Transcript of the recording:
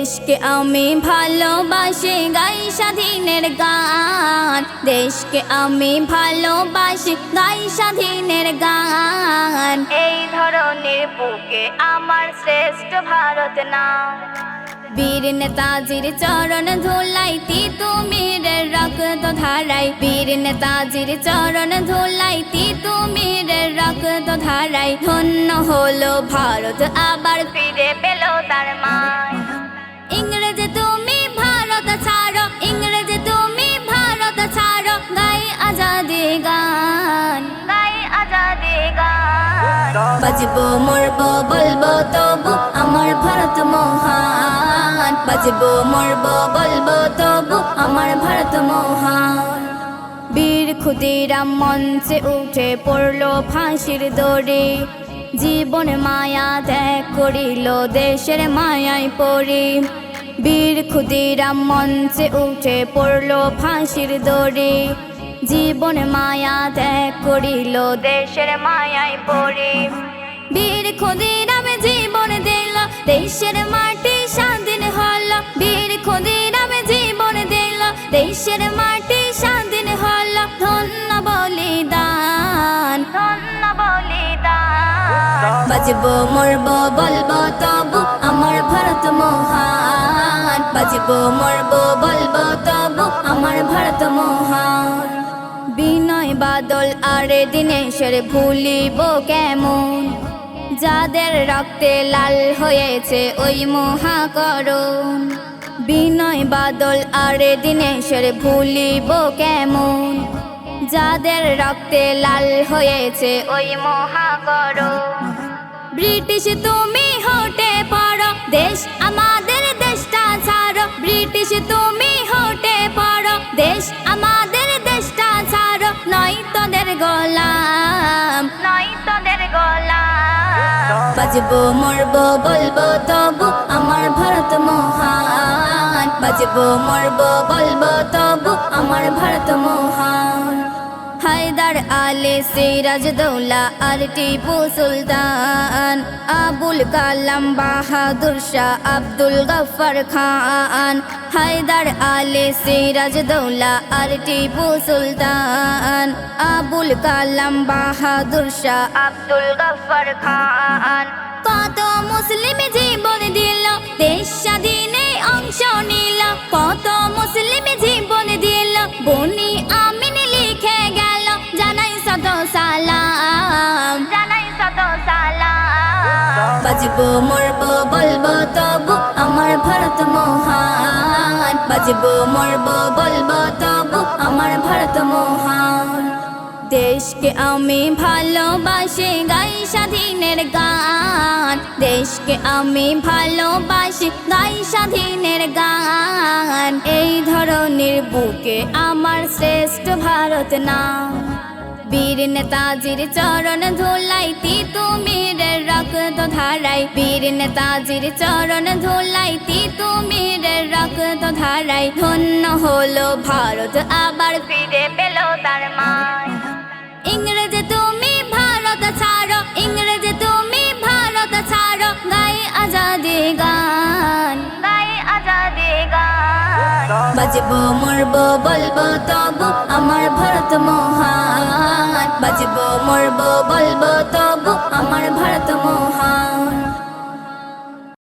দেশকে আমি ভালোবাসি গাই স্বাধীনের গান, দেশকে আমি ভালোবাসি গাই স্বাধীনের গান। এই ধরনের বুকে আমার শ্রেষ্ঠ ভারত নাম। বীর নেতাজির চরণ ধুলাইতি তুমির রক্ত ধারাই, বীর নেতাজির চরণ ধুলাইতি তুমির রক্ত ধারাই। ধন্য হলো ভারত আবার ফিরে পেল তার মান। ইংরেজ তুমি ভারত ছাড়ো, ইংরেজ তুমি ভারত ছাড়ো, গাই আজাদি গান, গাই আজাদি গান। বাজবো মরবো বলবো তবু আমার ভারত মহান, বাজবো মরবো বলবো তবু আমার ভারত মহান। বীর ক্ষুদিরাম মঞ্চে উঠে পড়লো ফাঁসির দড়ি, জীবন মায়া ত্যাগ করিল দেশের মায়ায় পড়ি। বীর ক্ষুদিরাম মঞ্চে উঠে পড়লো ফাঁসির দড়ি, জীবন মায়া ত্যাগ করিল দেশের মায়ায় পড়ি। বীর ক্ষুদিরাম জীবন দিল দেশের মাটি স্বাধীন হলো, বীর ক্ষুদিরাম জীবন দিল দেশের মাটি স্বাধীন হলো। ধন্য বলিদান, ধন্য বলিদান। বাজবো মরবো বলবো তবু আমার ভারত মহান, বাজবো মরবো বলবো তবু আমার ভারত মহান। বিনয় বাদল আরে দিনেশের ভুলিব কেমন, যাদের রক্তে লাল হয়েছে ওই মহাকরণ। বিনয় বাদল আরে দিনেশের ভুলিব কেমন, যাদের রক্তে লাল হয়েছে ওই মহাকরণ। ব্রিটিশ তুমি হতে পারো দেশ আমাদের দেশটা ছাড়ো, ব্রিটিশ তুমি হতে পারো দেশ আমাদের দেশটা ছাড়ো। নয় তোদের গোলাম, নয় তোদের গোলাম। বাজবো মরবো বলবো তবু আমার ভারত মহান, বাজবো মরবো বলবো তবু আমার ভারত মহান। হায়দার আলী সিরাজ দৌলা আর টিপু সুলতান, আবুল কালাম বাহাদুর শাহ আব্দুল গফর খান। হায়দার আলী সিরাজ দৌলা আর টিপু সুলতান, আবুল কালাম বাহাদুর শাহ আব্দুল গফর খান। কত মুসলিম জীবন দিল দেশ স্বাধীনে অংশ নিল, কত মুসলিম জীবন দিল বনি আমিন লিখে গেল। জানাই শত সালাম, জানাই শত সালাম। বাজবো মরবো বলবো তবু আমার ভারত মহান, বাজবো মরবো বলবো তবু আমার ভারত মহান। দেশকে আমি ভালোবাসি গাই স্বাধীনের গান, দেশকে আমি ভালোবাসি গাই স্বাধীনের গান। এই ধরনের বুকে আমার শ্রেষ্ঠ ভারত নাম। বীর নেতাজির চরণ ধুলাইতি তুমির রক্ত ধারাই, বীর নেতাজির চরণ ধুলাইতি তুমির রক্ত ধারাই। ধন্য হলো ভারত আবার ফিরে পেল তার মান। ইংরেজ তুমি ভারত ছাড়ো, ইংরেজ তুমি ভারত ছাড়ো, গাই আজাদি গান, গাই আজাদি গান। বাজবো মরবো বলবো তবু আমার ভারত মহান, বাজবো মরবো বলবো